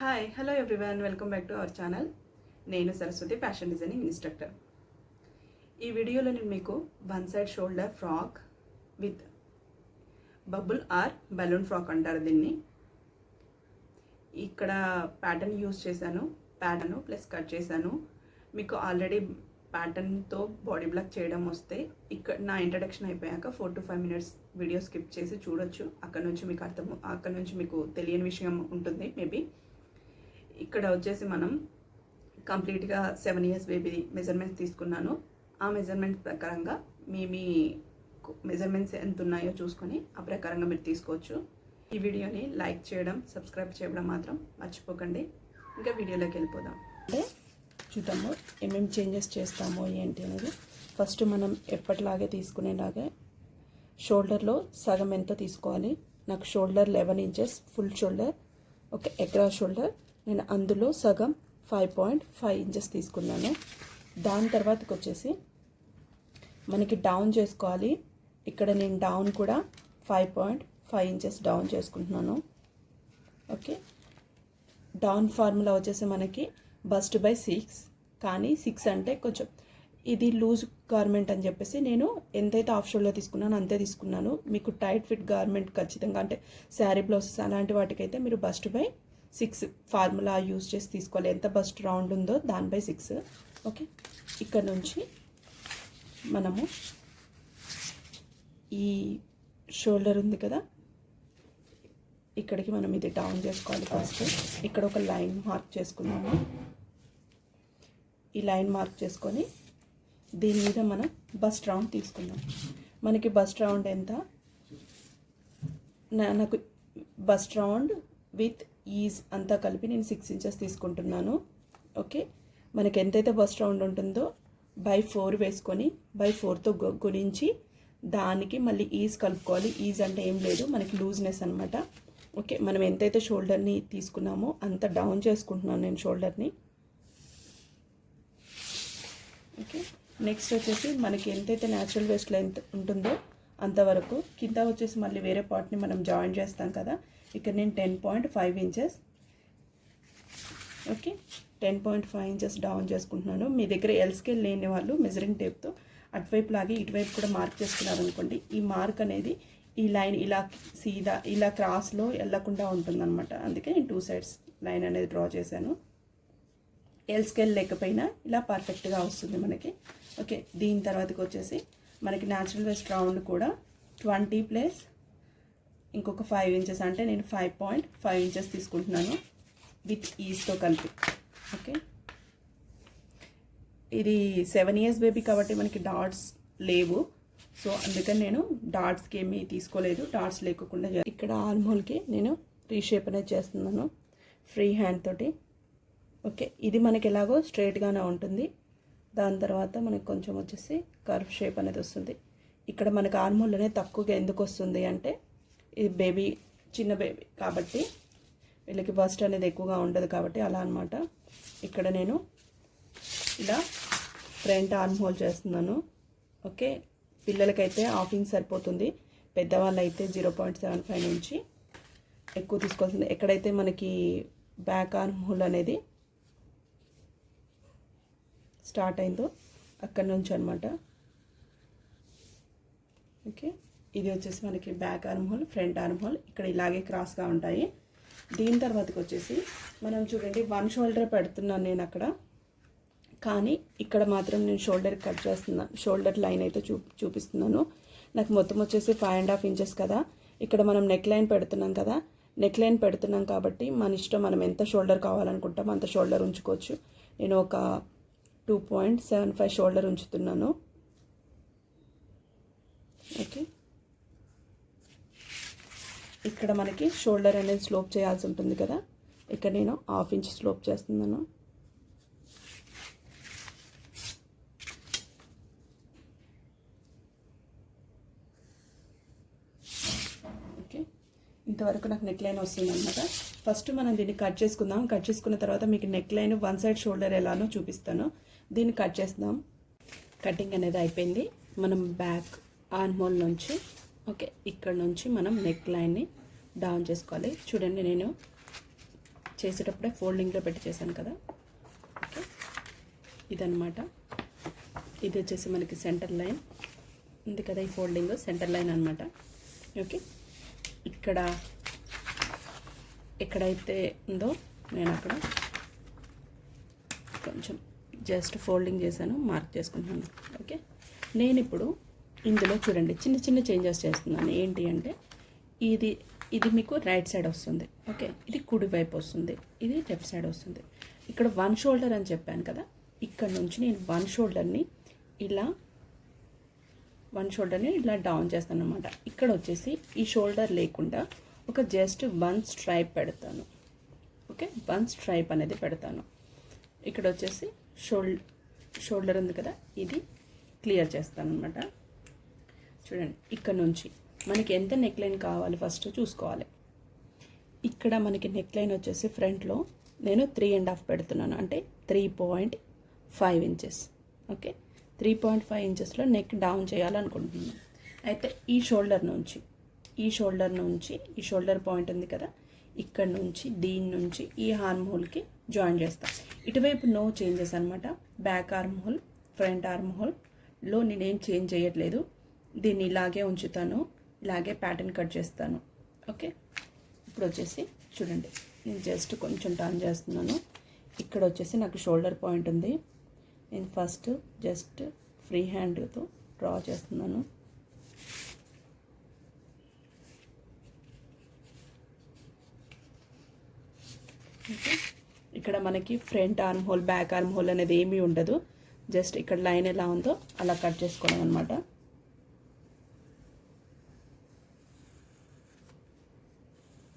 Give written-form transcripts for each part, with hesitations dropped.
Hi hello everyone, welcome back to our channel. నేను Saraswati, fashion designing instructor. ఈ వీడియోలో నేను మీకు one side shoulder frock with bubble or balloon frock అంటారు దీన్ని. ఇక్కడ ప్యాటర్న్ యూజ్ చేశాను, ప్యాటర్న్ ప్లస్ కట్ చేశాను. మీకు ఆల్రెడీ ప్యాటర్న్తో బాడీ బ్లాక్ చేయడం వస్తే ఇక్కడ నా ఇంట్రడక్షన్ అయిపోయాక 4 to 5 minutes వీడియో స్కిప్ చేసి చూడొచ్చు. అక్కడ నుంచి మీకు తెలియని విషయం ఉంటుంది మేబీ. ఇక్కడ వచ్చేసి మనం కంప్లీట్గా 7 years బేబీ మెజర్మెంట్స్ తీసుకున్నాను. ఆ మెజర్మెంట్ ప్రకారంగా మీ మెజర్మెంట్స్ ఎంత ఉన్నాయో చూసుకొని ఆ ప్రకారంగా మీరు తీసుకోవచ్చు. ఈ వీడియోని లైక్ చేయడం, సబ్స్క్రైబ్ చేయడం మాత్రం మర్చిపోకండి. ఇంకా వీడియోలోకి వెళ్ళిపోదాం. అంటే చూద్దాము ఏమేమి చేంజెస్ చేస్తామో ఏంటి అనేది. ఫస్ట్ మనం ఎప్పటిలాగే తీసుకునేలాగే షోల్డర్లో సగం ఎంత తీసుకోవాలి. నాకు shoulder 11 inches full shoulder, okay. Across shoulder నేను అందులో సగం 5.5 inches తీసుకున్నాను. దాని తర్వాతకి వచ్చేసి మనకి డౌన్ చేసుకోవాలి. ఇక్కడ నేను డౌన్ కూడా 5.5 inches డౌన్ చేసుకుంటున్నాను, ఓకే. డౌన్ ఫార్ములా వచ్చేసి మనకి బస్ట్ బై 6, కానీ 6 అంటే కొంచెం ఇది లూజ్ గార్మెంట్ అని చెప్పేసి నేను ఎంతైతే హాఫ్ షోల్డర్ తీసుకున్నానో అంతే తీసుకున్నాను. మీకు టైట్ ఫిట్ గార్మెంట్ ఖచ్చితంగా అంటే శారీ బ్లౌజెస్ అలాంటి వాటికైతే మీరు బస్ట్ బై 6 ఫార్ములా యూజ్ చేసి తీసుకోవాలి. ఎంత బస్ట్ రౌండ్ ఉందో దాని బై 6, ఓకే. ఇక్కడ నుంచి మనము ఈ షోల్డర్ ఉంది కదా, ఇక్కడికి మనం ఇది డౌన్ చేసుకోవాలి. ఫస్ట్ ఇక్కడ ఒక లైన్ మార్క్ చేసుకున్నాము. ఈ లైన్ మార్క్ చేసుకొని దీని మీద మనం బస్ట్ రౌండ్ తీసుకున్నాం. మనకి బస్ట్ రౌండ్ ఎంత, నాకు బస్ట్ రౌండ్ విత్ ఈజ్ అంతా కలిపి నేను 6 inches తీసుకుంటున్నాను, ఓకే. మనకి ఎంతైతే బస్ట్ రౌండ్ ఉంటుందో బై 4 వేసుకొని బై 4తో గుణించి దానికి మళ్ళీ ఈజ్ కలుపుకోవాలి. ఈజ్ అంటే ఏం లేదు, మనకి లూజ్నెస్ అనమాట, ఓకే. మనం ఎంతైతే షోల్డర్ని తీసుకున్నామో అంత డౌన్ చేసుకుంటున్నాను నేను షోల్డర్ని, ఓకే. నెక్స్ట్ వచ్చేసి మనకి ఎంతైతే న్యాచురల్ వేస్ట్ లెంత్ ఉంటుందో అంతవరకు కింద వచ్చేసి మళ్ళీ వేరే పార్ట్ని మనం జాయిన్ చేస్తాం కదా. ఇక్కడ నేను 10.5 inches, ఓకే, 10.5 inches డౌన్ చేసుకుంటున్నాను. మీ దగ్గర ఎల్ స్కేల్ లేని వాళ్ళు మెజరింగ్ టేప్తో అటువైపు లాగి ఇటువైపు కూడా మార్క్ చేసుకున్నారు అనుకోండి. ఈ మార్క్ అనేది ఈ లైన్ ఇలా సీదా ఇలా క్రాస్లో వెళ్ళకుండా ఉంటుందన్నమాట. అందుకే నేను 2 sides లైన్ అనేది డ్రా చేశాను. ఎల్ స్కేల్ లేకపోయినా ఇలా పర్ఫెక్ట్గా వస్తుంది మనకి, ఓకే. దీని తర్వాతకి వచ్చేసి మనకి న్యాచురల్ వేస్ట్ రౌండ్ కూడా 20 ప్లస్ ఇంకొక 5 inches అంటే నేను 5.5 inches తీసుకుంటున్నాను విత్ ఈజ్తో కలిపి, ఓకే. ఇది 7 years బేబీ కాబట్టి మనకి డాట్స్ లేవు, సో అందుకని నేను డాట్స్కి ఏమీ తీసుకోలేదు. డాట్స్ లేకుండా ఇక్కడ ఆర్మ్హోల్కి నేను రీషేప్ అనేది చేస్తున్నాను ఫ్రీ హ్యాండ్ తోటి, ఓకే. ఇది మనకి ఎలాగో స్ట్రైట్గానే ఉంటుంది. దాని తర్వాత మనకి కొంచెం వచ్చేసి కర్వ్ షేప్ అనేది వస్తుంది. ఇక్కడ మనకి ఆర్మ్హోల్ అనేది తక్కువగా ఎందుకు వస్తుంది అంటే ఇది బేబీ చిన్న బేబీ కాబట్టి వీళ్ళకి బస్ట్ అనేది ఎక్కువగా ఉండదు కాబట్టి అలా అనమాట. ఇక్కడ నేను ఇలా ఫ్రంట్ ఆర్మ్హోల్ చేస్తున్నాను, ఓకే. పిల్లలకైతే 1/2 inch సరిపోతుంది, పెద్దవాళ్ళు అయితే 0.75 నుంచి ఎక్కువ తీసుకోవాల్సింది. ఎక్కడైతే మనకి బ్యాక్ ఆర్మ్హోల్ అనేది స్టార్ట్ అయిందో అక్కడ నుంచి అనమాట, ఓకే. ఇది వచ్చేసి మనకి బ్యాక్ ఆర్మ్హోల్, ఫ్రంట్ ఆర్మ్హోల్ ఇక్కడ ఇలాగే క్రాస్గా ఉంటాయి. దీని తర్వాతకి వచ్చేసి మనం చూడండి 1 shoulder పెడుతున్నాను నేను అక్కడ, కానీ ఇక్కడ మాత్రం నేను షోల్డర్ కట్ చేస్తున్నాను. షోల్డర్ లైన్ అయితే చూపిస్తున్నాను. నాకు మొత్తం వచ్చేసి 5.5 inches కదా. ఇక్కడ మనం నెక్ లైన్ పెడుతున్నాం కదా, నెక్ లైన్ పెడుతున్నాం కాబట్టి మన ఇష్టం, మనం ఎంత షోల్డర్ కావాలనుకుంటామో అంత షోల్డర్ ఉంచుకోవచ్చు. నేను ఒక 2.75 షోల్డర్ ఉంచుతున్నాను, ఓకే. ఇక్కడ మనకి షోల్డర్ అనేది స్లోప్ చేయాల్సి ఉంటుంది కదా, ఇక్కడ నేను 1/2 inch స్లోప్ చేస్తున్నాను, ఓకే. ఇంతవరకు నాకు నెక్ లైన్ వస్తుంది అనమాట. ఫస్ట్ మనం దీన్ని కట్ చేసుకుందాం. కట్ చేసుకున్న తర్వాత మీకు నెక్ లైన్ 1 side షోల్డర్ ఎలానో చూపిస్తాను. దీన్ని కట్ చేద్దాం. కటింగ్ అనేది అయిపోయింది. మనం బ్యాక్ ఆర్మ్హోల్ నుంచి, ఓకే, ఇక్కడ నుంచి మనం నెక్ లైన్ని డౌన్ చేసుకోవాలి. చూడండి నేను చేసేటప్పుడే ఫోల్డింగ్లో పెట్టి చేశాను కదా. ఓకే, ఇదన్నమాట. ఇది వచ్చేసి మనకి సెంటర్ లైన్ ఉంది కదా, ఈ ఫోల్డింగ్ సెంటర్ లైన్ అనమాట. ఓకే, ఇక్కడ ఎక్కడైతే ఉందో నేను అక్కడ కొంచెం జస్ట్ ఫోల్డింగ్ చేశాను, మార్క్ చేసుకుంటున్నాను. ఓకే, నేను ఇప్పుడు ఇందులో చూడండి చిన్న చిన్న చేంజెస్ చేస్తున్నాను. ఏంటి అంటే ఇది మీకు రైట్ సైడ్ వస్తుంది. ఓకే, ఇది కుడి వైపు వస్తుంది, ఇది లెఫ్ట్ సైడ్ వస్తుంది. ఇక్కడ 1 షోల్డర్ అని చెప్పాను కదా, ఇక్కడ నుంచి నేను 1 షోల్డర్ని ఇలా డౌన్ చేస్తాను అనమాట. ఇక్కడ వచ్చేసి ఈ షోల్డర్ లేకుండా ఒక జస్ట్ 1 స్ట్రైప్ పెడతాను. ఓకే, 1 స్ట్రైప్ అనేది పెడతాను. ఇక్కడ వచ్చేసి షోల్డర్ ఉంది కదా, ఇది క్లియర్ చేస్తాను అనమాట. చూడండి, ఇక్కడ నుంచి మనకి ఎంత నెక్ లైన్ కావాలి ఫస్ట్ చూసుకోవాలి. ఇక్కడ మనకి నెక్ లైన్ వచ్చేసి ఫ్రంట్లో నేను 3.5 పెడుతున్నాను, అంటే 3.5 ఇంచెస్. ఓకే, 3.5 ఇంచెస్లో నెక్ డౌన్ చేయాలనుకుంటున్నాను. అయితే ఈ షోల్డర్ నుంచి ఈ షోల్డర్ పాయింట్ ఉంది కదా, ఇక్కడ నుంచి దీని నుంచి ఈ ఆర్మ్ హోల్కి జాయిన్ చేస్తాను. ఇటువైపు నో చేంజెస్ అనమాట. Back armhole, front arm హోల్లో నేనేం చేంజ్ చేయట్లేదు, దీన్ని ఇలాగే ఉంచుతాను, ఇలాగే ప్యాటర్న్ కట్ చేస్తాను. ఓకే, ఇప్పుడు వచ్చేసి చూడండి, నేను జస్ట్ కొంచెం టర్న్ చేస్తున్నాను. ఇక్కడ వచ్చేసి నాకు షోల్డర్ పాయింట్ ఉంది, నేను ఫస్ట్ జస్ట్ ఫ్రీ హ్యాండ్తో డ్రా చేస్తున్నాను. ఓకే, ఇక్కడ మనకి front arm whole, back arm whole అనేది ఏమీ ఉండదు. జస్ట్ ఇక్కడ లైన్ ఎలా ఉందో అలా కట్ చేసుకోవడం అనమాట.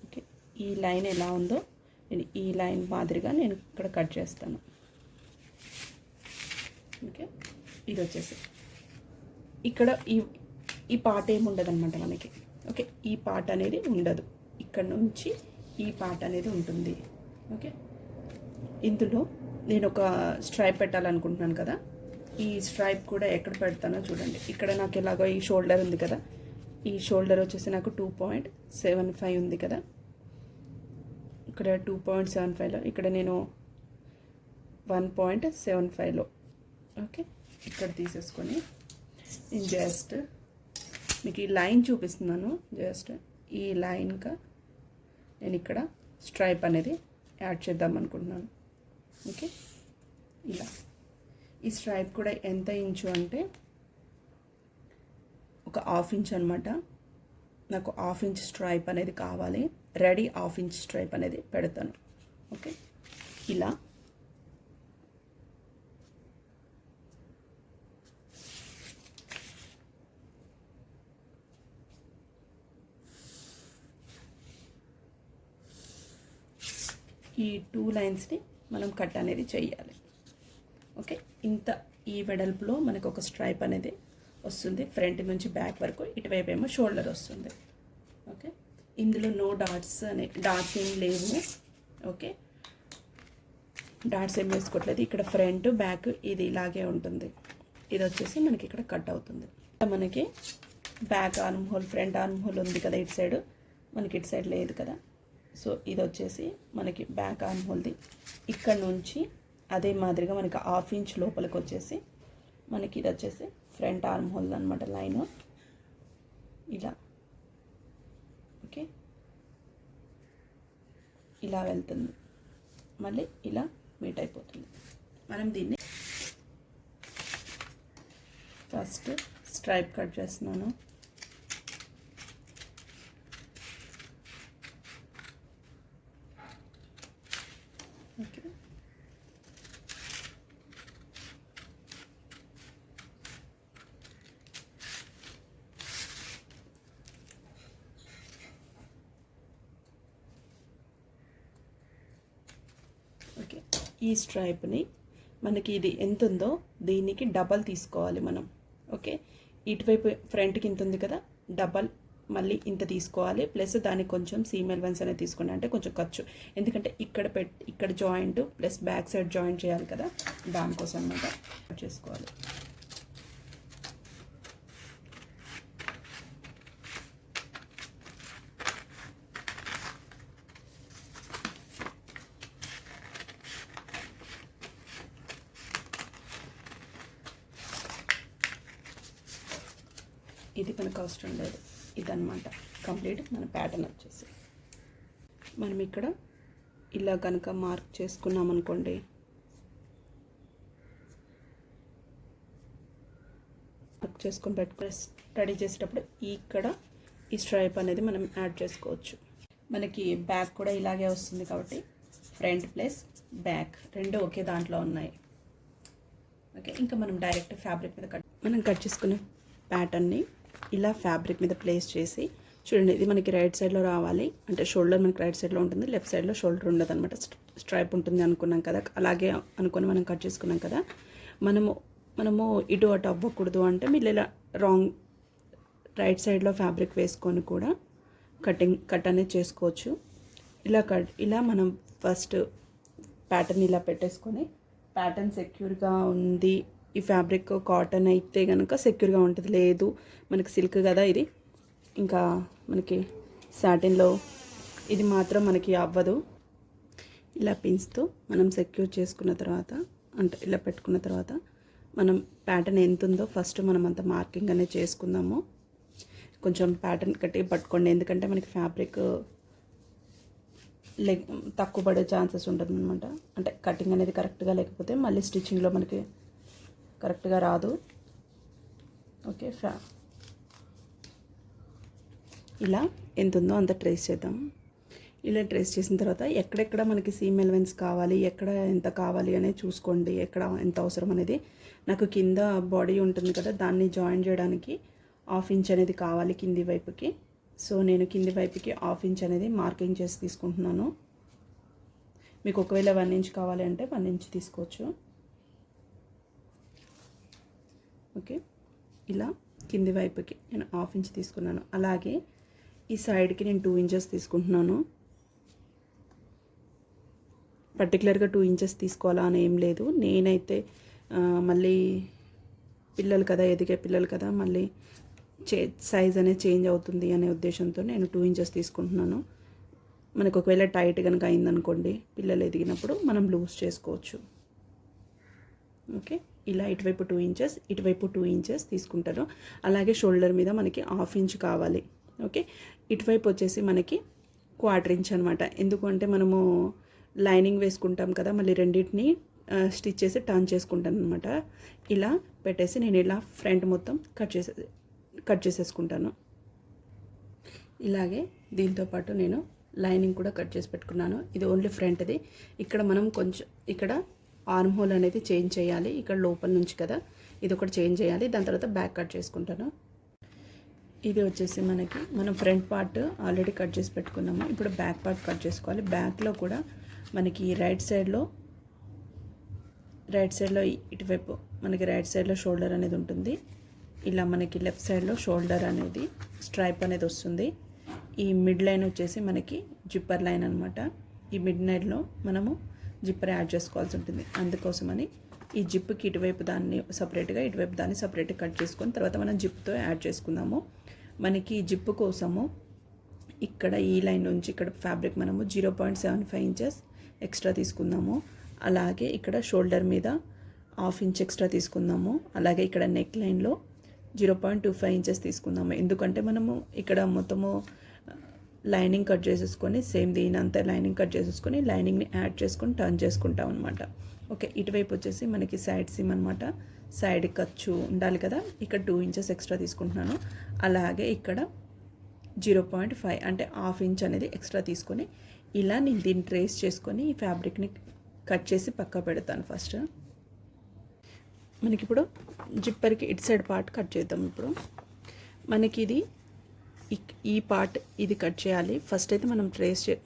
ఓకే, ఈ లైన్ ఎలా ఉందో నేను ఈ లైన్ మాదిరిగా నేను ఇక్కడ కట్ చేస్తాను. ఓకే, ఇది వచ్చేసి ఇక్కడ ఈ పార్ట్ ఏమి ఉండదు అనమాట మనకి. ఓకే, ఈ పార్ట్ అనేది ఉండదు, ఇక్కడ నుంచి ఈ పార్ట్ అనేది ఉంటుంది. ఓకే, ఇందులో నేను ఒక స్ట్రైప్ పెట్టాలనుకుంటున్నాను కదా, ఈ స్ట్రైప్ కూడా ఎక్కడ పెడతానో చూడండి. ఇక్కడ నాకు ఎలాగో ఈ షోల్డర్ ఉంది కదా, ఈ షోల్డర్ వచ్చేసి నాకు 2.75 ఉంది కదా, ఇక్కడ 2.75లో ఇక్కడ నేను 1.75లో ఓకే ఇక్కడ తీసేసుకొని నేను జస్ట్ మీకు ఈ లైన్ చూపిస్తున్నాను. జస్ట్ ఈ లైన్గా నేను ఇక్కడ స్ట్రైప్ అనేది యాడ్ చేద్దాం అనుకుంటున్నాను. ఓకే, ఇలా ఈ స్ట్రైప్ కూడా ఎంత ఇంచు అంటే ఒక 1/2 ఇంచ్ అనమాట. నాకు 1/2 ఇంచ్ స్ట్రైప్ అనేది కావాలి, రెడీ 1/2 ఇంచ్ స్ట్రైప్ అనేది పెడతాను. ఓకే, ఇలా ఈ 2 లైన్స్ని మనం కట్ అనేది చేయాలి. ఓకే, ఇంత ఈ వెడల్పులో మనకు ఒక స్ట్రైప్ అనేది వస్తుంది, ఫ్రంట్ నుంచి బ్యాక్ వరకు. ఇటువైపు ఏమో షోల్డర్ వస్తుంది. ఓకే, ఇందులో నో డాట్స్ ఏం లేవు. ఓకే, డాట్స్ ఏం వేసుకోవట్లేదు. ఇక్కడ ఫ్రంట్ బ్యాక్ ఇది ఇలాగే ఉంటుంది. ఇది వచ్చేసి మనకి ఇక్కడ కట్ అవుతుంది. మనకి back armhole, front arm whole ఉంది కదా ఇటు సైడ్, మనకి ఇటు సైడ్ లేదు కదా. సో ఇది వచ్చేసి మనకి బ్యాక్ ఆర్మ్ హోల్ది. ఇక్కడ నుంచి అదే మాదిరిగా మనకి 1/2 ఇంచ్ లోపలికి వచ్చేసి మనకి ఇది వచ్చేసి ఫ్రంట్ ఆర్మ్ హోల్ అనమాట. లైన్ ఇలా ఓకే, ఇలా వెళ్తుంది, మళ్ళీ ఇలా మీట్ అయిపోతుంది. మనం దీన్ని ఫస్ట్ స్ట్రైప్ కట్ చేస్తున్నాను. ఓకే, ఓకే, ఈ స్ట్రైప్ని మనకి ఇది ఎంత ఉందో దీనికి డబల్ తీసుకోవాలి మనం. ఓకే, ఇటువైపు ఫ్రంట్కి ఇంత ఉంది కదా, డబల్ మళ్ళీ ఇంత తీసుకోవాలి. ప్లస్ దానికి కొంచెం సీమ్ ఎలవెన్స్ అనేది తీసుకోండి, అంటే కొంచెం ఖర్చు. ఎందుకంటే ఇక్కడ joint plus back side joint చేయాలి కదా, దానికోసం అన్నమాట చేసుకోవాలి. ఇది మనకు అవసరం లేదు. ఇదన్నమాట కంప్లీట్ మన ప్యాటర్న్ వచ్చేసి. మనం ఇక్కడ ఇలా కనుక మార్క్ చేసుకున్నాం అనుకోండి, మార్క్ చేసుకొని పెట్టుకుని రెడీ చేసేటప్పుడు ఇక్కడ ఈ స్ట్రైప్ అనేది మనం యాడ్ చేసుకోవచ్చు. మనకి బ్యాక్ కూడా ఇలాగే వస్తుంది కాబట్టి ఫ్రంట్ ప్లస్ బ్యాక్ రెండు ఒకే దాంట్లో ఉన్నాయి. ఓకే, ఇంకా మనం డైరెక్ట్ ఫ్యాబ్రిక్ మీద మనం కట్ చేసుకునే ప్యాటర్న్ని ఇలా ఫ్యాబ్రిక్ మీద ప్లేస్ చేసి చూడండి. ఇది మనకి రైట్ సైడ్లో రావాలి, అంటే షోల్డర్ మనకి రైట్ సైడ్లో ఉంటుంది, లెఫ్ట్ సైడ్లో షోల్డర్ ఉండదు అనమాట. స్ట్రైప్ ఉంటుంది అనుకున్నాం కదా, అలాగే అనుకొని మనం కట్ చేసుకున్నాం కదా. మనము ఇటు అటు అవ్వకూడదు అంటే మీరు ఇలా రైట్ సైడ్లో ఫ్యాబ్రిక్ వేసుకొని కూడా కట్ అనేది చేసుకోవచ్చు. ఇలా మనం ఫస్ట్ ప్యాటర్న్ ఇలా పెట్టేసుకొని, ప్యాటర్న్ సెక్యూర్గా ఉంది, ఈ ఫ్యాబ్రిక్ కాటన్ అయితే కనుక సెక్యూర్గా ఉంటుంది, లేదు మనకి సిల్క్ కదా ఇది, ఇంకా మనకి సాటిన్లో ఇది మాత్రం మనకి అవ్వదు. ఇలా పిన్స్తో మనం సెక్యూర్ చేసుకున్న తర్వాత, అంటే ఇలా పెట్టుకున్న తర్వాత మనం ప్యాటర్న్ ఎంత ఉందో ఫస్ట్ మనం అంత మార్కింగ్ అనేది చేసుకుందాము. కొంచెం ప్యాటర్న్ గట్టిగా పట్టుకోండి, ఎందుకంటే మనకి ఫ్యాబ్రిక్ తక్కువ పడే ఛాన్సెస్ ఉంటుంది అనమాట. అంటే కటింగ్ అనేది కరెక్ట్గా లేకపోతే మళ్ళీ స్టిచ్చింగ్లో మనకి కరెక్ట్గా రాదు. ఓకే, ఇలా ఎంత ఉందో అంత ట్రేస్ చేద్దాం. ఇలా ట్రేస్ చేసిన తర్వాత ఎక్కడెక్కడ మనకి సీమ్ ఎలిమెంట్స్ కావాలి, ఎక్కడ ఎంత కావాలి అనేది చూసుకోండి, ఎక్కడ ఎంత అవసరం అనేది. నాకు కింద బాడీ ఉంటుంది కదా, దాన్ని జాయిన్ చేయడానికి 1/2 ఇంచ్ అనేది కావాలి కింది వైపుకి. సో నేను కింది వైపుకి 1/2 ఇంచ్ అనేది మార్కింగ్ చేసి తీసుకుంటున్నాను. మీకు ఒకవేళ 1 ఇంచ్ కావాలి అంటే 1 ఇంచ్ తీసుకోవచ్చు. ఓకే, ఇలా కింది వైపుకి నేను 1/2 ఇంచ్ తీసుకున్నాను. అలాగే ఈ సైడ్కి నేను 2 ఇంచెస్ తీసుకుంటున్నాను. పర్టికులర్గా 2 ఇంచెస్ తీసుకోవాలా అని ఏం లేదు. నేనైతే మళ్ళీ పిల్లలు కదా, ఎదిగే పిల్లలు కదా, మళ్ళీ సైజ్ అనేది చేంజ్ అవుతుంది అనే ఉద్దేశంతో నేను 2 ఇంచెస్ తీసుకుంటున్నాను. మనకు ఒకవేళ టైట్ కనుక అయిందనుకోండి, పిల్లలు ఎదిగినప్పుడు మనం లూజ్ చేసుకోవచ్చు. ఓకే, ఇలా ఇటువైపు 2 ఇంచెస్, ఇటువైపు 2 ఇంచెస్ తీసుకుంటాను. అలాగే షోల్డర్ మీద మనకి 1/2 ఇంచ్ కావాలి. ఓకే, ఇటువైపు వచ్చేసి మనకి 1/4 ఇంచ్ అనమాట. ఎందుకంటే మనము లైనింగ్ వేసుకుంటాం కదా, మళ్ళీ రెండింటిని స్టిచ్ చేసి టర్న్ చేసుకుంటాను అనమాట. ఇలా పెట్టేసి నేను ఇలా ఫ్రంట్ మొత్తం కట్ చేసేసుకుంటాను. ఇలాగే దీంతోపాటు నేను లైనింగ్ కూడా కట్ చేసి పెట్టుకున్నాను. ఇది ఓన్లీ ఫ్రంట్ది. ఇక్కడ మనం కొంచెం ఇక్కడ ఆర్మ్ హోల్ అనేది చేంజ్ చేయాలి, ఇక్కడ లోపల నుంచి కదా, ఇది ఒకటి చేంజ్ చేయాలి. దాని తర్వాత బ్యాక్ కట్ చేసుకుంటాను. ఇది వచ్చేసి మనం ఫ్రంట్ పార్ట్ ఆల్రెడీ కట్ చేసి పెట్టుకున్నాము. ఇప్పుడు బ్యాక్ పార్ట్ కట్ చేసుకోవాలి. బ్యాక్లో కూడా మనకి రైట్ సైడ్లో ఇటువైపు మనకి రైట్ సైడ్లో షోల్డర్ అనేది ఉంటుంది. ఇలా మనకి లెఫ్ట్ సైడ్లో షోల్డర్ అనేది స్ట్రైప్ అనేది వస్తుంది. ఈ మిడ్ లైన్ వచ్చేసి మనకి జిప్పర్ లైన్ అనమాట. ఈ మిడ్ లైన్లో మనము జిప్పర్ యాడ్ చేసుకోవాల్సి ఉంటుంది. అందుకోసమని ఈ జిప్కి ఇటువైపు దాన్ని సపరేట్గా, ఇటువైపు దాన్ని సపరేట్గా కట్ చేసుకొని తర్వాత మనం జిప్తో యాడ్ చేసుకుందాము. మనకి జిప్ కోసము ఇక్కడ ఈ లైన్ నుంచి ఇక్కడ ఫ్యాబ్రిక్ మనము 0.75 ఇంచెస్ ఎక్స్ట్రా తీసుకుందాము. అలాగే ఇక్కడ షోల్డర్ మీద 1/2 ఇంచ్ ఎక్స్ట్రా తీసుకుందాము. అలాగే ఇక్కడ నెక్ లైన్లో 0.25 ఇంచెస్ తీసుకుందాము. ఎందుకంటే మనము ఇక్కడ మొత్తము లైనింగ్ కట్ చేసేసుకొని సేమ్ దీనంతా లైనింగ్ కట్ చేసేసుకొని లైనింగ్ని యాడ్ చేసుకొని టర్న్ చేసుకుంటాం అనమాట. ఓకే, ఇటువైపు వచ్చేసి మనకి సైడ్ సీమ్ అనమాట. సైడ్ ఖర్చు ఉండాలి కదా, ఇక్కడ 2 ఇంచెస్ ఎక్స్ట్రా తీసుకుంటున్నాను. అలాగే ఇక్కడ 0.5 అంటే 1/2 ఇంచ్ అనేది ఎక్స్ట్రా తీసుకొని ఇలా నేను దీన్ని ట్రేస్ చేసుకొని ఈ ఫ్యాబ్రిక్ని కట్ చేసి పక్కా పెడతాను. ఫస్ట్ మనకి ఇప్పుడు జిప్పర్కి ఇటు సైడ్ పార్ట్ కట్ చేద్దాం. ఇప్పుడు మనకి ఇది ఈ పార్ట్ ఇది కట్ చేయాలి. ఫస్ట్ అయితే మనం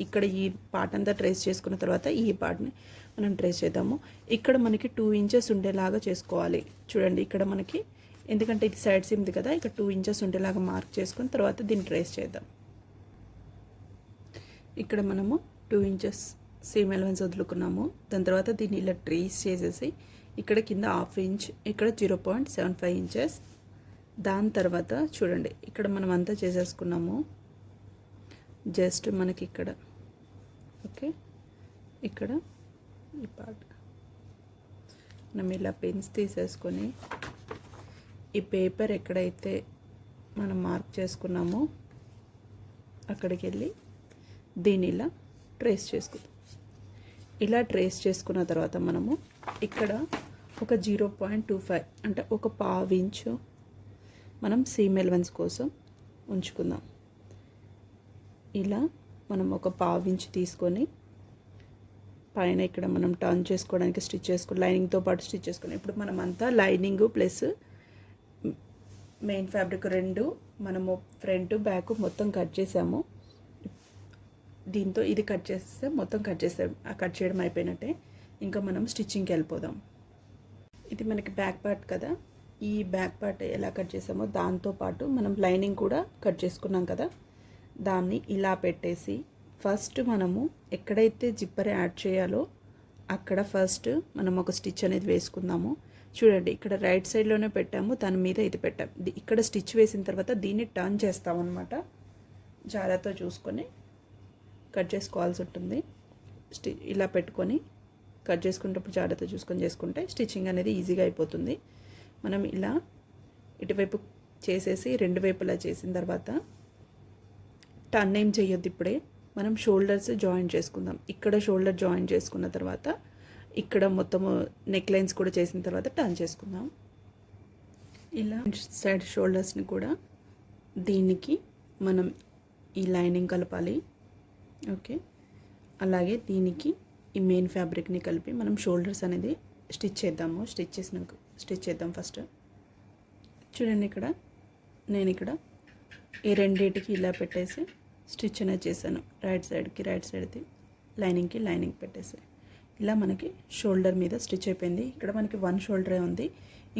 ఇక్కడ ఈ పార్ట్ అంతా ట్రేస్ చేసుకున్న తర్వాత ఈ పార్ట్ని మనం ట్రేస్ చేద్దాము. ఇక్కడ మనకి 2 ఇంచెస్ ఉండేలాగా చేసుకోవాలి. చూడండి ఇక్కడ మనకి, ఎందుకంటే ఇది సైడ్ సీమ్ది కదా, ఇక్కడ 2 ఇంచెస్ ఉండేలాగా మార్క్ చేసుకొని తర్వాత దీన్ని ట్రేస్ చేద్దాం. ఇక్కడ మనము 2 ఇంచెస్ సీమ్ ఎలిమెంట్స్ వదులుకున్నాము. దాని తర్వాత దీన్ని ఇలా ట్రేస్ చేసేసి ఇక్కడ కింద 1/2 ఇంచ్, ఇక్కడ 0.75 ఇంచెస్. దాని తర్వాత చూడండి ఇక్కడ మనం అంతా చేసేసుకున్నాము. జస్ట్ మనకి ఇక్కడ ఓకే, ఇక్కడ ఈ పార్ట్ మనం ఇలా పెన్స్ తీసేసుకొని ఈ పేపర్ ఎక్కడైతే మనం మార్క్ చేసుకున్నామో అక్కడికి వెళ్ళి దీన్ని ఇలా ట్రేస్ చేసుకుందాం. ఇలా ట్రేస్ చేసుకున్న తర్వాత మనము ఇక్కడ ఒక 0.25 అంటే ఒక పావు ఇంచు మనం సీమ్ ఎలవెన్స్ కోసం ఉంచుకుందాం. ఇలా మనం ఒక పావు ఇంచు తీసుకొని పైన ఇక్కడ మనం టర్న్ చేసుకోవడానికి స్టిచ్ చేసుకో లైనింగ్తో పాటు స్టిచ్ చేసుకున్నాం. ఇప్పుడు మనం అంతా లైనింగ్ ప్లస్ మెయిన్ ఫ్యాబ్రిక్ రెండు మనము ఫ్రంట్ బ్యాక్ మొత్తం కట్ చేసాము. దీంతో ఇది కట్ చేస్తే మొత్తం కట్ చేస్తాం. ఆ కట్ చేయడం అయిపోయినట్టే. ఇంకా మనం స్టిచ్చింగ్కి వెళ్ళిపోదాం. ఇది మనకి బ్యాక్ పార్ట్ కదా, ఈ బ్యాక్ పార్ట్ ఎలా కట్ చేసామో దాంతోపాటు మనం లైనింగ్ కూడా కట్ చేసుకున్నాం కదా, దాన్ని ఇలా పెట్టేసి ఫస్ట్ మనము ఎక్కడైతే జిప్పర్ యాడ్ చేయాలో అక్కడ ఫస్ట్ మనం ఒక స్టిచ్ అనేది వేసుకుందాము. చూడండి, ఇక్కడ రైట్ సైడ్లోనే పెట్టాము, దాని మీద ఇది పెట్టాము. ఇక్కడ స్టిచ్ వేసిన తర్వాత దీన్ని టర్న్ చేస్తామన్నమాట. జాగ్రత్తగా చూసుకొని కట్ చేసుకోవాల్సి ఉంటుంది. ఇలా పెట్టుకొని కట్ చేసుకునేటప్పుడు జాగ్రత్తగా చూసుకొని చేసుకుంటే స్టిచ్చింగ్ అనేది ఈజీగా అయిపోతుంది. మనం ఇలా ఇటువైపు చేసేసి రెండు వైపులా చేసిన తర్వాత టర్న్ ఏం చేయొద్దు. ఇప్పుడే మనం షోల్డర్స్ జాయిన్ చేసుకుందాం. ఇక్కడ షోల్డర్ జాయిన్ చేసుకున్న తర్వాత ఇక్కడ మొత్తము నెక్ లైన్స్ కూడా చేసిన తర్వాత టర్న్ చేసుకుందాం. ఇలా సైడ్ షోల్డర్స్ని కూడా దీనికి మనం ఈ లైనింగ్ కలపాలి. ఓకే, అలాగే దీనికి ఈ మెయిన్ ఫ్యాబ్రిక్ని కలిపి మనం షోల్డర్స్ అనేది స్టిచ్ చేద్దాము. స్టిచ్ చేద్దాం ఫస్ట్. చూడండి, నేను ఇక్కడ ఈ రెండింటికి ఇలా పెట్టేసి స్టిచ్ అనేది చేశాను. రైట్ సైడ్ది లైనింగ్కి లైనింగ్ పెట్టేసి ఇలా మనకి షోల్డర్ మీద స్టిచ్ అయిపోయింది. ఇక్కడ మనకి వన్ షోల్డరే ఉంది.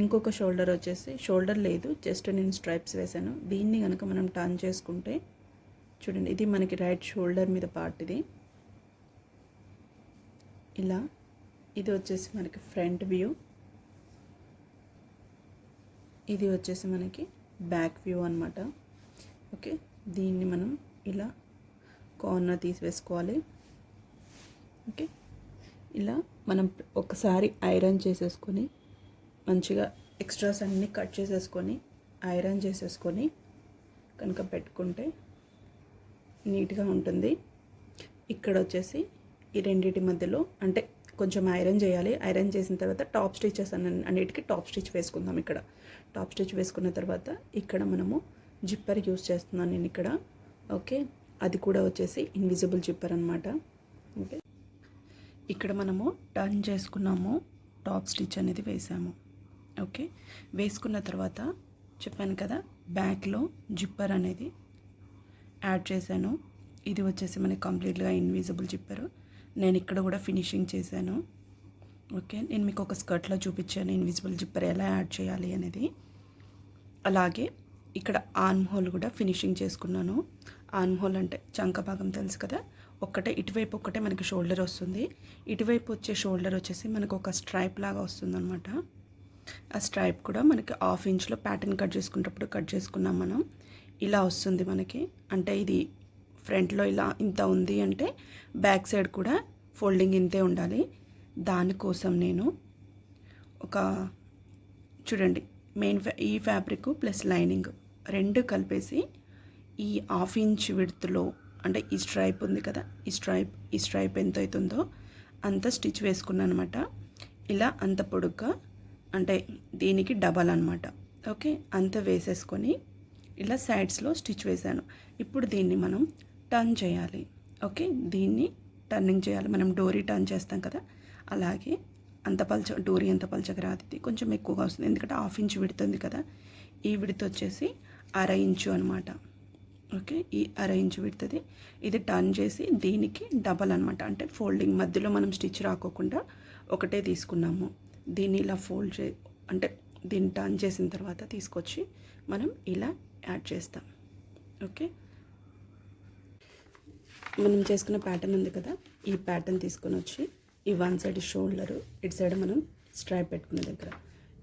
ఇంకొక షోల్డర్ వచ్చేసి షోల్డర్ లేదు, జస్ట్ నేను స్ట్రైప్స్ వేసాను. దీన్ని కనుక మనం టర్న్ చేసుకుంటే చూడండి, ఇది మనకి రైట్ షోల్డర్ మీద పార్ట్. ఇలా ఇది వచ్చేసి మనకి ఫ్రంట్ వ్యూ, ఇది వచ్చేసి మనకి బ్యాక్ వ్యూ అన్నమాట. ఓకే, దీన్ని మనం ఇలా కార్నర్ తీసివేసుకోవాలి. ఓకే, ఇలా మనం ఒకసారి ఐరన్ చేసేసుకొని మంచిగా ఎక్స్ట్రాస్ అన్నీ కట్ చేసేసుకొని ఐరన్ చేసేసుకొని కనుక పెట్టుకుంటే నీట్గా ఉంటుంది. ఇక్కడ వచ్చేసి ఈ రెండింటి మధ్యలో అంటే కొంచెం ఐరన్ చేయాలి. ఐరన్ చేసిన తర్వాత టాప్ స్టిచెస్ అన్నిటికీ టాప్ స్టిచ్ వేసుకుందాం. ఇక్కడ టాప్ స్టిచ్ వేసుకున్న తర్వాత ఇక్కడ మనము జిప్పర్ యూస్ చేస్తున్నాను నేను ఇక్కడ. ఓకే, అది కూడా వచ్చేసి ఇన్విజిబుల్ జిప్పర్ అనమాట. ఓకే, ఇక్కడ మనము టర్న్ చేసుకున్నాము, టాప్ స్టిచ్ అనేది వేసాము. ఓకే, వేసుకున్న తర్వాత చెప్పాను కదా బ్యాక్లో జిప్పర్ అనేది యాడ్ చేశాను. ఇది వచ్చేసి మనకి కంప్లీట్గా ఇన్విజిబుల్ జిప్పరు. నేను ఇక్కడ కూడా ఫినిషింగ్ చేశాను. ఓకే, నేను మీకు ఒక స్కర్ట్లో చూపించాను ఇన్విజిబుల్ జిప్పర్ ఎలా యాడ్ చేయాలి అనేది. అలాగే ఇక్కడ ఆర్మ్ హోల్ కూడా ఫినిషింగ్ చేసుకున్నాను. ఆర్మ్ హోల్ అంటే చంక భాగం తెలుసు కదా, ఇటువైపు ఒక్కటే మనకి షోల్డర్ వస్తుంది. ఇటువైపు వచ్చే షోల్డర్ వచ్చేసి మనకు ఒక స్ట్రైప్ లాగా వస్తుంది అనమాట. ఆ స్ట్రైప్ కూడా మనకి 1/2 ఇంచ్లో ప్యాటర్న్ కట్ చేసుకునేటప్పుడు కట్ చేసుకున్నాం మనం. ఇలా వస్తుంది మనకి. అంటే ఇది ఫ్రంట్లో ఇలా ఇంత ఉంది అంటే బ్యాక్ సైడ్ కూడా ఫోల్డింగ్ ఇంతే ఉండాలి. దానికోసం నేను చూడండి, ఈ ఫ్యాబ్రిక్ ప్లస్ లైనింగ్ రెండు కలిపేసి ఈ 1/2 ఇంచ్ విడ్త్లో అంటే ఈ స్ట్రైప్ ఉంది కదా, ఈ స్ట్రైప్ ఎంత అవుతుందో అంత స్టిచ్ వేసుకున్నాను అనమాట. ఇలా అంత పొడుగ్గా అంటే దీనికి డబల్ అనమాట. ఓకే, అంత వేసేసుకొని ఇలా సైడ్స్లో స్టిచ్ వేసాను. ఇప్పుడు దీన్ని మనం టర్న్ చేయాలి. ఓకే, దీన్ని టర్నింగ్ చేయాలి. మనం డోరీ టర్న్ చేస్తాం కదా, అలాగే డోరీ అంత పల్చగా రాదు, కొంచెం ఎక్కువగా వస్తుంది. ఎందుకంటే 1/2 ఇంచ్ విడుతుంది కదా, ఈ విడత వచ్చేసి 1/2 ఇంచు అనమాట. ఓకే, ఈ 1/2 ఇంచు విడుతుంది. ఇది టర్న్ చేసి దీనికి డబల్ అనమాట. అంటే ఫోల్డింగ్ మధ్యలో మనం స్టిచ్ రాకోకుండా ఒకటే తీసుకున్నాము. దీన్ని ఇలా అంటే దీన్ని టర్న్ చేసిన తర్వాత తీసుకొచ్చి మనం ఇలా యాడ్ చేస్తాం. ఓకే, మనం చేసుకున్న ప్యాటర్న్ ఉంది కదా, ఈ ప్యాటర్న్ తీసుకొని వచ్చి ఈ వన్ సైడ్ షోల్డరు, ఇటు సైడ్ మనం స్ట్రైప్ పెట్టుకునే దగ్గర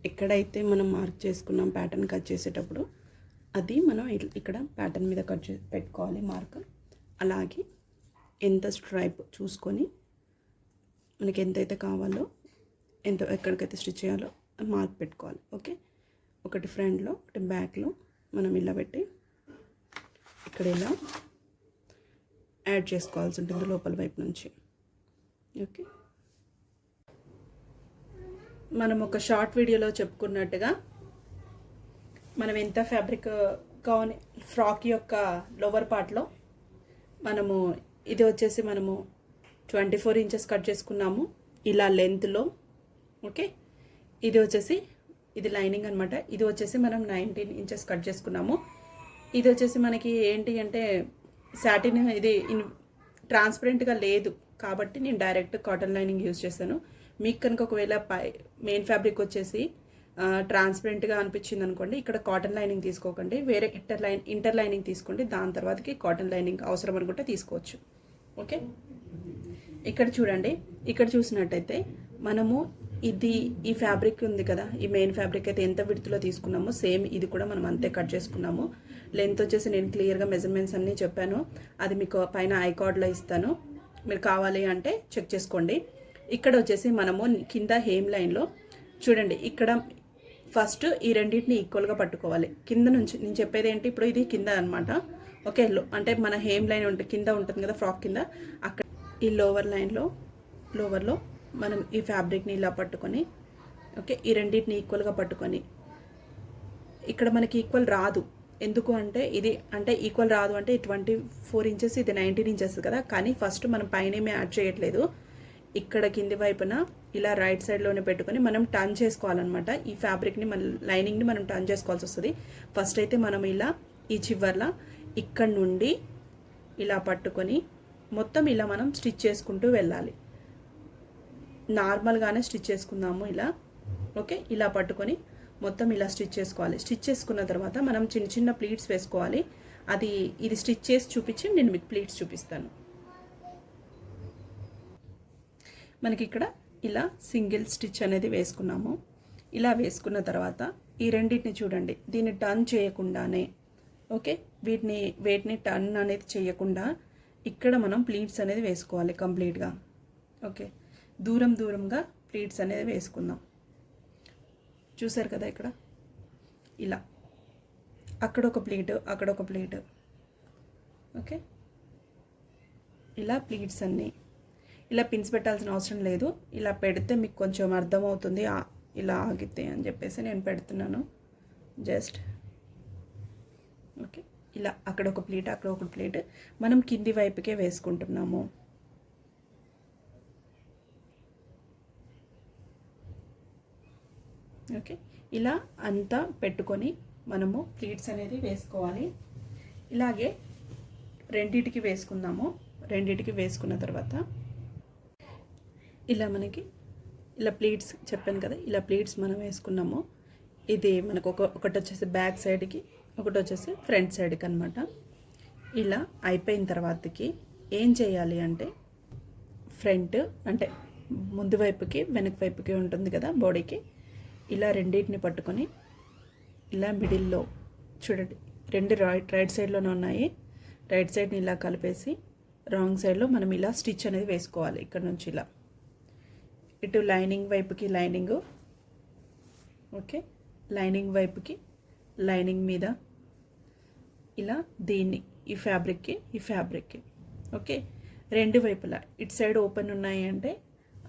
ఎక్కడైతే మనం మార్క్ చేసుకున్నాం ప్యాటర్న్ కట్ చేసేటప్పుడు అది మనం ఇక్కడ ప్యాటర్న్ మీద పెట్టుకోవాలి మార్క్. అలాగే ఎంత స్ట్రైప్ చూసుకొని మనకి ఎంతైతే కావాలో ఎక్కడికైతే స్టిచ్ చేయాలో మార్క్ పెట్టుకోవాలి. ఓకే, ఒకటి ఫ్రంట్లో ఒకటి బ్యాక్లో మనం ఇలా పెట్టి ఇక్కడ ఇలా యాడ్ చేసుకోవాల్సి ఉంటుంది లోపల వైపు నుంచి. ఓకే, మనం ఒక షార్ట్ వీడియోలో చెప్పుకున్నట్టుగా మనం ఎంత ఫ్యాబ్రిక్ గౌన్ ఫ్రాక్ యొక్క లోవర్ పార్ట్లో మనము ఇది వచ్చేసి మనము 24 ఇంచెస్ కట్ చేసుకున్నాము ఇలా లెంత్లో. ఓకే, ఇది వచ్చేసి ఇది లైనింగ్ అనమాట. ఇది వచ్చేసి మనం 19 ఇంచెస్ కట్ చేసుకున్నాము. ఇది వచ్చేసి మనకి ఏంటి అంటే సాటిన్ ఇది ట్రాన్స్పరెంట్గా లేదు కాబట్టి నేను డైరెక్ట్ కాటన్ లైనింగ్ యూజ్ చేశాను. మీకు కనుక ఒకవేళ మెయిన్ ఫ్యాబ్రిక్ వచ్చేసి ట్రాన్స్పరెంట్గా అనిపించింది అనుకోండి, ఇక్కడ కాటన్ లైనింగ్ తీసుకోకండి, వేరే ఇంటర్ లైనింగ్ తీసుకోండి. దాని తర్వాతకి కాటన్ లైనింగ్ అవసరం అనుకుంటే తీసుకోవచ్చు. ఓకే, ఇక్కడ చూడండి, ఇక్కడ చూసినట్టయితే మనము ఈ ఫ్యాబ్రిక్ ఉంది కదా, ఈ మెయిన్ ఫ్యాబ్రిక్ అయితే ఎంత విడ్త్లో తీసుకున్నామో సేమ్ ఇది కూడా మనం అంతే కట్ చేసుకున్నాము. లెంత్ వచ్చేసి నేను క్లియర్గా మెజర్మెంట్స్ అన్నీ చెప్పాను, అది మీకు పైన ఐకార్డ్లో ఇస్తాను, మీరు కావాలి అంటే చెక్ చేసుకోండి. ఇక్కడ వచ్చేసి మనము కింద హేమ్ లైన్లో చూడండి, ఇక్కడ ఫస్ట్ ఈ రెండింటిని ఈక్వల్గా పట్టుకోవాలి. కింద నుంచి నేను చెప్పేది ఏంటి, ఇప్పుడు ఇది కింద అనమాట. ఓకే, అంటే మన హేమ్ లైన్ ఉంటుంది కింద ఉంటుంది కదా ఫ్రాక్ కింద, అక్కడ ఈ లోవర్లో మనం ఈ ఫ్యాబ్రిక్ని ఇలా పట్టుకొని, ఓకే, ఈ రెండింటిని ఈక్వల్గా పట్టుకొని, ఇక్కడ మనకి ఈక్వల్ రాదు. ఎందుకు అంటే ఇది అంటే ఈక్వల్ రాదు అంటే 24 ఇంచెస్ ఇది 19 ఇంచెస్ కదా, కానీ ఫస్ట్ మనం పైన ఏమీ యాడ్ చేయట్లేదు. ఇక్కడ కింది వైపున ఇలా రైట్ సైడ్లోనే పెట్టుకొని మనం టర్న్ చేసుకోవాలన్నమాట. ఈ ఫ్యాబ్రిక్ని మన లైనింగ్ని మనం టర్న్ చేసుకోవాల్సి వస్తుంది. ఫస్ట్ అయితే మనం ఇలా ఈ చివర్ల ఇక్కడ నుండి ఇలా పట్టుకొని మొత్తం ఇలా మనం స్టిచ్ చేసుకుంటూ వెళ్ళాలి. నార్మల్గానే స్టిచ్ చేసుకుందాము ఇలా. ఓకే, ఇలా పట్టుకొని మొత్తం ఇలా స్టిచ్ చేసుకోవాలి. స్టిచ్ చేసుకున్న తర్వాత మనం చిన్న చిన్న ప్లీట్స్ వేసుకోవాలి. ఇది స్టిచ్ చేసి చూపించి నేను మీకు ప్లీట్స్ చూపిస్తాను. మనకి ఇక్కడ ఇలా సింగిల్ స్టిచ్ అనేది వేసుకున్నాము. ఇలా వేసుకున్న తర్వాత ఈ రెండింటిని చూడండి, దీన్ని టర్న్ చేయకుండానే, ఓకే, వీటిని టర్న్ అనేది చేయకుండా ఇక్కడ మనం ప్లీట్స్ అనేది వేసుకోవాలి కంప్లీట్గా. ఓకే, దూరంగా ప్లీట్స్ అనేది వేసుకుందాం. చూసారు కదా, ఇక్కడ ఇలా అక్కడ ఒక ప్లీట్. ఓకే, ఇలా ప్లీట్స్ అన్నీ ఇలా పిన్స్ పెట్టాల్సిన అవసరం లేదు. ఇలా పెడితే మీకు కొంచెం అర్థమవుతుంది ఇలా ఆగితే అని చెప్పేసి నేను పెడుతున్నాను జస్ట్. ఓకే, ఇలా అక్కడ ఒక ప్లీట్ మనం కింది వైపుకే వేసుకుంటున్నాము. ఓకే, ఇలా అంతా పెట్టుకొని మనము ప్లీట్స్ అనేది వేసుకోవాలి. ఇలాగే రెండిటికి వేసుకుందాము. రెండిటికి వేసుకున్న తర్వాత ఇలా మనకి ఇలా ప్లీట్స్ చెప్పాను కదా, ఇలా ప్లీట్స్ మనం వేసుకున్నాము. ఇది మనకు ఒకటి వచ్చేసి బ్యాక్ సైడ్కి, ఒకటి వచ్చేసి ఫ్రంట్ సైడ్కి అనమాట. ఇలా అయిపోయిన తర్వాతకి ఏం చేయాలి అంటే ఫ్రంట్ అంటే ముందు వైపుకి వెనక వైపుకి ఉంటుంది కదా బాడీకి, ఇలా రెండింటిని పట్టుకొని ఇలా మిడిల్లో చూడండి, రెండు రైట్ సైడ్లోనే ఉన్నాయి. రైట్ సైడ్ని ఇలా కలిపేసి రాంగ్ సైడ్లో మనం ఇలా స్టిచ్ అనేది వేసుకోవాలి. ఇక్కడ నుంచి ఇలా ఇటు లైనింగ్ వైపుకి లైనింగ్, ఓకే, లైనింగ్ వైపుకి లైనింగ్ మీద ఇలా దీన్ని ఈ ఫ్యాబ్రిక్కి ఓకే, రెండు వైపులా ఇటు సైడ్ ఓపెన్ ఉన్నాయి అంటే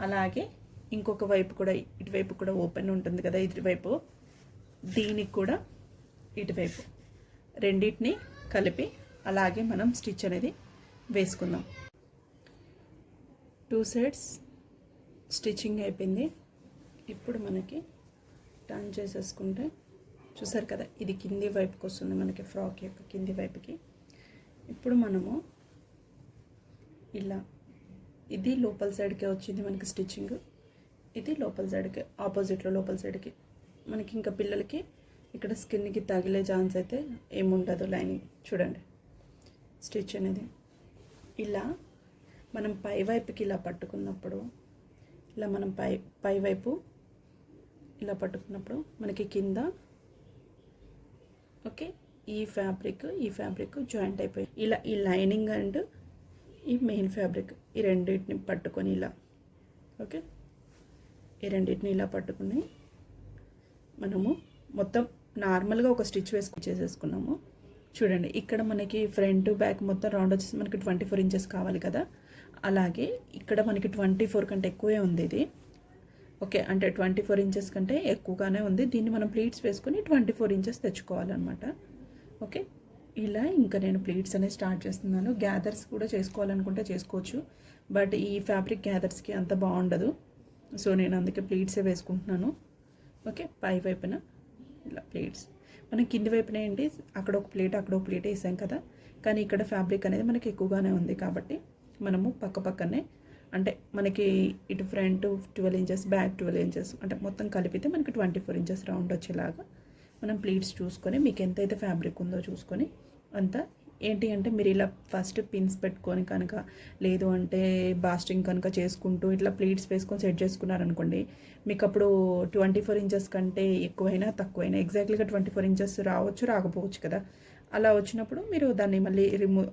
అలాగే ఇంకొక వైపు కూడా ఇటువైపు కూడా ఓపెన్ ఉంటుంది కదా, ఇటువైపు దీనికి కూడా ఇటువైపు రెండింటిని కలిపి అలాగే మనం స్టిచ్ అనేది వేసుకుందాం. 2 సైడ్స్ స్టిచ్చింగ్ అయిపోయింది. ఇప్పుడు మనకి టర్న్ చేసేసుకుంటే చూసారు కదా, ఇది కింది వైపుకి వస్తుంది మనకి ఫ్రాక్ యొక్క కింది వైపుకి. ఇప్పుడు మనము ఇలా ఇది లోపల సైడ్కే వచ్చింది మనకి స్టిచ్చింగ్, ఇది లోపల సైడ్కి ఆపోజిట్లో లోపల సైడ్కి. మనకి ఇంకా పిల్లలకి ఇక్కడ స్కిన్కి తగిలే ఛాన్స్ అయితే ఏముండదు. లైనింగ్ చూడండి స్టిచ్ అనేది ఇలా మనం పై వైపుకి ఇలా పట్టుకున్నప్పుడు, ఇలా మనం పై వైపు ఇలా పట్టుకున్నప్పుడు మనకి కింద ఓకే ఈ ఫ్యాబ్రిక్ జాయింట్ అయిపోయి ఇలా ఈ లైనింగ్ అండ్ ఈ మెయిన్ ఫ్యాబ్రిక్ ఈ రెండింటిని పట్టుకొని ఇలా ఓకే, ఈ రెండింటిని ఇలా పట్టుకుని మనము మొత్తం నార్మల్గా ఒక స్టిచ్ చేసేసుకున్నాము. చూడండి ఇక్కడ మనకి ఫ్రంట్ బ్యాక్ మొత్తం రౌండ్ వచ్చేసి మనకి 24 ఇంచెస్ కావాలి కదా, అలాగే ఇక్కడ మనకి 24 కంటే ఎక్కువే ఉంది ఇది. ఓకే, అంటే 24 ఇంచెస్ కంటే ఎక్కువగానే ఉంది. దీన్ని మనం ప్లీట్స్ వేసుకొని 24 ఇంచెస్ తెచ్చుకోవాలన్నమాట. ఓకే, ఇలా ఇంకా నేను ప్లీట్స్ అనేది స్టార్ట్ చేస్తున్నాను. గ్యాదర్స్ కూడా చేసుకోవాలనుకుంటే చేసుకోవచ్చు, బట్ ఈ ఫ్యాబ్రిక్ గ్యాదర్స్కి అంత బాగుండదు. సో నేను అందుకే ప్లీట్సే వేసుకుంటున్నాను. ఓకే, పై వైపున ఇలా ప్లేట్స్ మనం కింది వైపున ఏంటి అక్కడ ఒక ప్లేట్ వేసాం కదా, కానీ ఇక్కడ ఫ్యాబ్రిక్ అనేది మనకి ఎక్కువగానే ఉంది కాబట్టి మనము పక్కనే అంటే మనకి ఇటు ఫ్రంట్ 12 ఇంచెస్ బ్యాక్ 12 ఇంచెస్ అంటే మొత్తం కలిపితే మనకి 24 ఇంచెస్ రౌండ్ వచ్చేలాగా మనం ప్లీట్స్ చూసుకొని మీకు ఎంతైతే ఫ్యాబ్రిక్ ఉందో చూసుకొని అంతా ఏంటి అంటే మీరు ఇలా ఫస్ట్ పిన్స్ పెట్టుకొని కనుక లేదు అంటే బాస్టింగ్ కనుక చేసుకుంటూ ఇట్లా ప్లీట్స్ వేసుకొని సెట్ చేసుకున్నారనుకోండి, మీకు అప్పుడు 24 ఇంచెస్ కంటే ఎక్కువైనా తక్కువైనా ఎగ్జాక్ట్లీగా 24 ఇంచెస్ రావచ్చు రాకపోవచ్చు కదా. అలా వచ్చినప్పుడు మీరు దాన్ని మళ్ళీ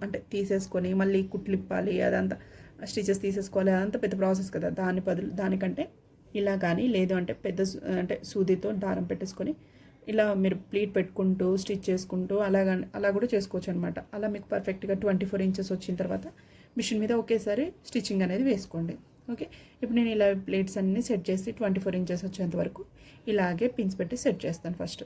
అంటే తీసేసుకొని మళ్ళీ కుట్లిప్పాలి, అదంతా స్టిచెస్ తీసేసుకోవాలి, అదంతా పెద్ద ప్రాసెస్ కదా. దానికంటే ఇలా కానీ లేదు అంటే అంటే సూదితో దారం పెట్టేసుకొని ఇలా మీరు ప్లీట్ పెట్టుకుంటూ స్టిచ్ చేసుకుంటూ అలా కూడా చేసుకోవచ్చు అనమాట. అలా మీకు పర్ఫెక్ట్గా 24 ఇంచెస్ వచ్చిన తర్వాత మిషన్ మీద ఒకేసారి స్టిచ్చింగ్ అనేది వేసుకోండి. ఓకే, ఇప్పుడు నేను ఇలా ప్లేట్స్ అన్నీ సెట్ చేసి 24 ఇంచెస్ వచ్చేంత వరకు ఇలాగే పిన్స్ పెట్టి సెట్ చేస్తాను. ఫస్ట్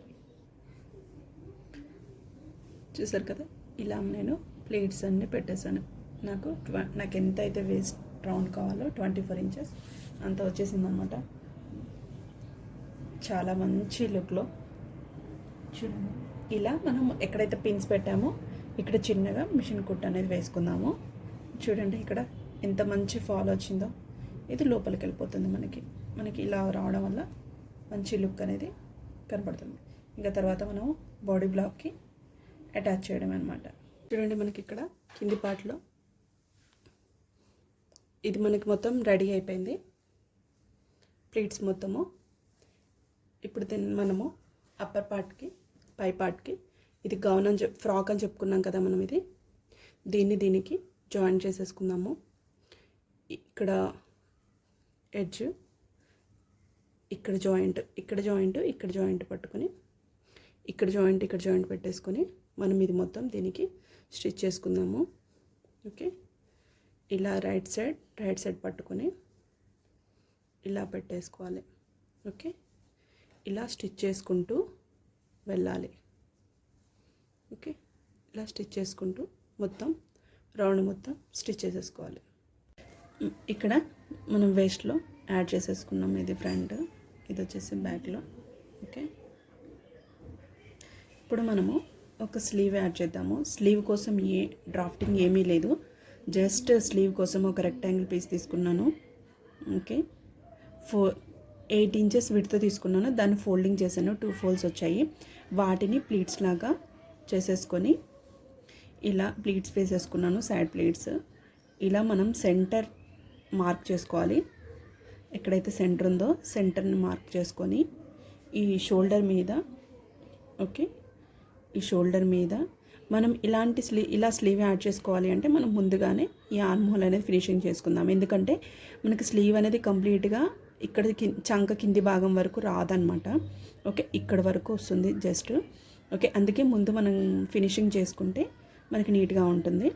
చూసారు కదా, ఇలా నేను ప్లేట్స్ అన్నీ పెట్టేశాను. నాకు ఎంత అయితే వేస్ట్ రౌండ్ కావాలో 24 ఇంచెస్ అంత వచ్చేసింది అనమాట. చాలా మంచి లుక్లో చూడండి. ఇలా మనం ఎక్కడైతే పిన్స్ పెట్టామో ఇక్కడ చిన్నగా మిషన్ కుట్ అనేది వేసుకుందాము. చూడండి ఇక్కడ ఎంత మంచి ఫాల్ వచ్చిందో. ఇది లోపలికి వెళ్ళిపోతుంది మనకి ఇలా రావడం వల్ల మంచి లుక్ అనేది కనపడుతుంది. ఇంకా తర్వాత మనం బాడీ బ్లాక్కి అటాచ్ చేయడం అనమాట. చూడండి మనకి ఇక్కడ కింది పార్ట్లో ఇది మనకి మొత్తం రెడీ అయిపోయింది ప్లీట్స్ మొత్తము. ఇప్పుడు మనము అప్పర్ పార్ట్కి పై పార్ట్కి ఇది గౌన్ అని ఫ్రాక్ అని చెప్పుకున్నాం కదా మనం, దీనికి జాయిన్ చేసేసుకుందాము. ఇక్కడ ఎడ్జ్ ఇక్కడ జాయింట్ పట్టుకొని ఇక్కడ జాయింట్ పెట్టేసుకొని మనం ఇది మొత్తం దీనికి స్టిచ్ చేసుకుందాము. ఓకే, ఇలా రైట్ సైడ్ పట్టుకొని ఇలా పెట్టేసుకోవాలి. ఓకే, ఇలా స్టిచ్ చేసుకుంటూ వెళ్ళాలి. ఓకే, ఇలా స్టిచ్ చేసుకుంటూ మొత్తం రౌండ్ మొత్తం స్టిచ్ చేసేసుకోవాలి. ఇక్కడ మనం వేస్ట్లో యాడ్ చేసేసుకున్నాం. ఇది ఫ్రంట్, ఇది వచ్చేసి బ్యాక్లో. ఓకే, ఇప్పుడు మనము ఒక స్లీవ్ యాడ్ చేద్దాము. స్లీవ్ కోసం డ్రాఫ్టింగ్ ఏమీ లేదు, జస్ట్ స్లీవ్ కోసం ఒక రెక్టాంగిల్ పీస్ తీసుకున్నాను. ఓకే, 8 ఇంచెస్ విడ్త్ తీసుకున్నాను, దాన్ని ఫోల్డింగ్ చేశాను, 2 ఫోల్డ్స్ వచ్చాయి. వాటిని ప్లీట్స్ లాగా చేసేసుకొని ఇలా ప్లీట్స్ వేసేసుకున్నాను, సైడ్ ప్లీట్స్. ఇలా మనం సెంటర్ మార్క్ చేసుకోవాలి. ఎక్కడైతే సెంటర్ ఉందో సెంటర్ని మార్క్ చేసుకొని ఈ షోల్డర్ మీద, ఓకే, ఈ షోల్డర్ మీద మనం ఇలా స్లీవ్ యాడ్ చేసుకోవాలి అంటే మనం ముందుగానే ఈ ఆర్మ్ హోల్ అనేది ఫినిషింగ్ చేసుకుందాం. ఎందుకంటే మనకి స్లీవ్ అనేది కంప్లీట్గా ఇక్కడ చంక కింది భాగం వరకు రాదనమాట. ఓకే, ఇక్కడ వరకు వస్తుంది జస్ట్. ఓకే, అందుకే ముందు మనం ఫినిషింగ్ చేసుకుంటే మనకి నీట్గా ఉంటుంది.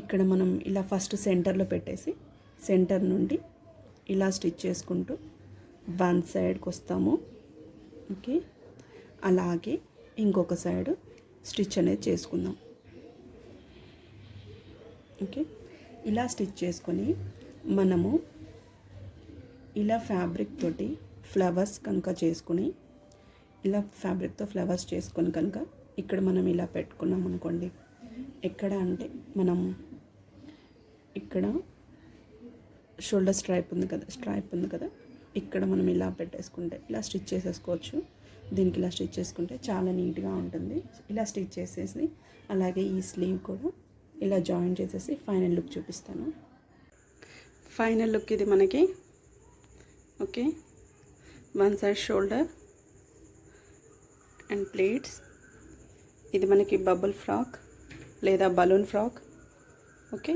ఇక్కడ మనం ఇలా ఫస్ట్ సెంటర్లో పెట్టేసి సెంటర్ నుండి ఇలా స్టిచ్ చేసుకుంటూ వన్ సైడ్కి వస్తాము. ఓకే, అలాగే ఇంకొక సైడ్ స్టిచ్ అనేది చేసుకుందాం. ఓకే, ఇలా స్టిచ్ చేసుకొని మనము ఇలా ఫ్యాబ్రిక్ తోటి ఫ్లవర్స్ కనుక చేసుకుని ఇలా ఫ్యాబ్రిక్తో ఫ్లవర్స్ చేసుకొని కనుక ఇక్కడ మనం ఇలా పెట్టుకున్నాం అనుకోండి. ఎక్కడ అంటే మనం ఇక్కడ షోల్డర్ స్ట్రైప్ ఉంది కదా, ఇక్కడ మనం ఇలా పెట్టేసుకుంటే ఇలా స్టిచ్ చేసేసుకోవచ్చు. దీనికి ఇలా స్టిచ్ చేసుకుంటే చాలా నీట్గా ఉంటుంది. ఇలా స్టిచ్ చేసేసి అలాగే ఈ స్లీవ్ కూడా ఇలా జాయిన్ చేసేసి ఫైనల్ లుక్ చూపిస్తాను. ఫైనల్ లుక్ ఇది మనకి. Okay, one side shoulder and plates. ఇది మనకి బబుల్ ఫ్రాక్ లేదా బలూన్ ఫ్రాక్. ఓకే,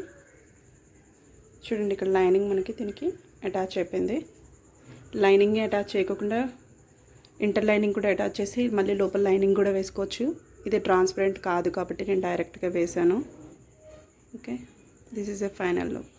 చూడండి ఇక్కడ లైనింగ్ మనకి దీనికి అటాచ్ అయిపోయింది. లైనింగ్ అటాచ్ చేయకుండా ఇంటర్ లైనింగ్ కూడా అటాచ్ చేసి మళ్ళీ లోపల లైనింగ్ కూడా వేసుకోవచ్చు. ఇది ట్రాన్స్పరెంట్ కాదు కాబట్టి నేను డైరెక్ట్గా వేసాను. Okay, this is a final look.